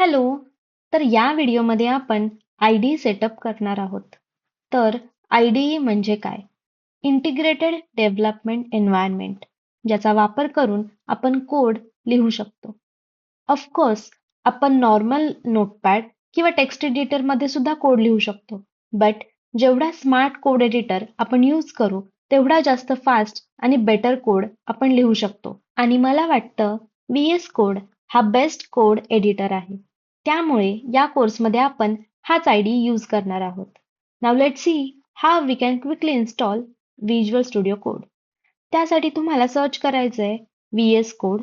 Hello. तर या व्हिडिओमध्ये आपण आयडी सेटअप करणार आहोत. तर आयडी म्हणजे काय? इंटिग्रेटेड डेव्हलपमेंट एन्व्हायरमेंट, ज्याचा वापर करून आपण कोड लिहू शकतो. ऑफकोर्स आपण नॉर्मल नोटपॅड किंवा टेक्स्ट एडिटरमध्ये सुद्धा कोड लिहू शकतो. बट जेवढा स्मार्ट कोड एडिटर आपण यूज करू, तेवढा जास्त फास्ट आणि बेटर कोड आपण लिहू शकतो. आणि मला वाटतं VS कोड हा बेस्ट कोड एडिटर आहे. त्यामुळे या कोर्समध्ये आपण हाच आयडी यूज करणार आहोत. नाव let's see how we can quickly install visual studio code. त्यासाठी तुम्हाला सर्च करायचं आहे VS कोड.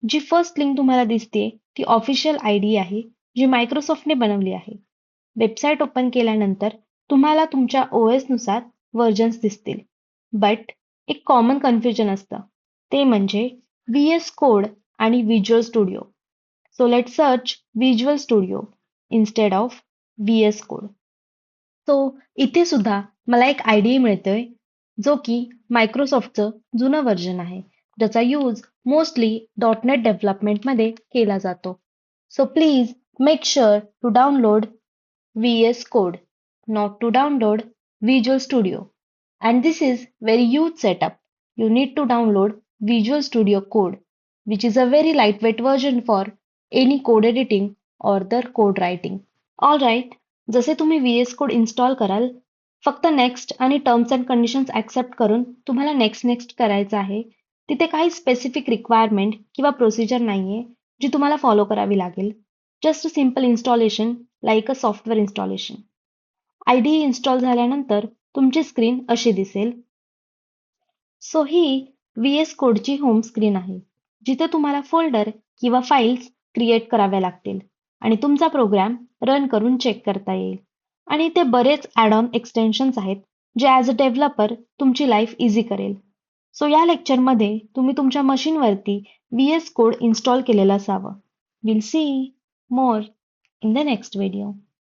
जी फर्स्ट लिंक तुम्हाला दिसते ती ऑफिशियल आयडी आहे, जी मायक्रोसॉफ्टने बनवली आहे. वेबसाईट ओपन केल्यानंतर तुम्हाला तुमच्या OS नुसार व्हर्जन्स दिसतील. बट एक कॉमन कन्फ्युजन असतं. ते म्हणजे VS कोड आणि visual studio. So let's search visual studio instead of VS code. So इथे सुद्धा मला एक आयडी मिळतोय, जो की मायक्रोसॉफ्टचं जुनं व्हर्जन आहे, ज्याचा यूज मोस्टली .NET डेव्हलपमेंटमध्ये केला जातो. So please make sure to download VS Code, not to download Visual Studio. And this is very huge setup. You need to download Visual Studio Code, which is a very lightweight version for any code editing or the code writing. Alright, जसे तुम्ही VS Code install कराल, फक्त next आणि terms and conditions accept करून तुम्हाला next करायचं आहे. तिथे काही स्पेसिफिक रिक्वायरमेंट किंवा प्रोसिजर नाहीये, जी तुम्हाला फॉलो करावी लागेल. Just a simple installation like a software installation. ID install झाल्यानंतर तुमची स्क्रीन अशी दिसेल. सो ही VS कोडची होम स्क्रीन आहे, जिथे तुम्हाला फोल्डर किंवा फाईल्स क्रिएट कराव्या लागतील आणि तुमचा प्रोग्राम रन करून चेक करता येईल. आणि ते बरेच ॲड ऑन एक्सटेन्शन्स आहेत, जे ॲज अ डेव्हलपर तुमची लाईफ इझी करेल. सो या लेक्चरमध्ये तुम्ही तुमच्या मशीनवरती VS कोड इन्स्टॉल केलेलं असावं. Will see more in the next video.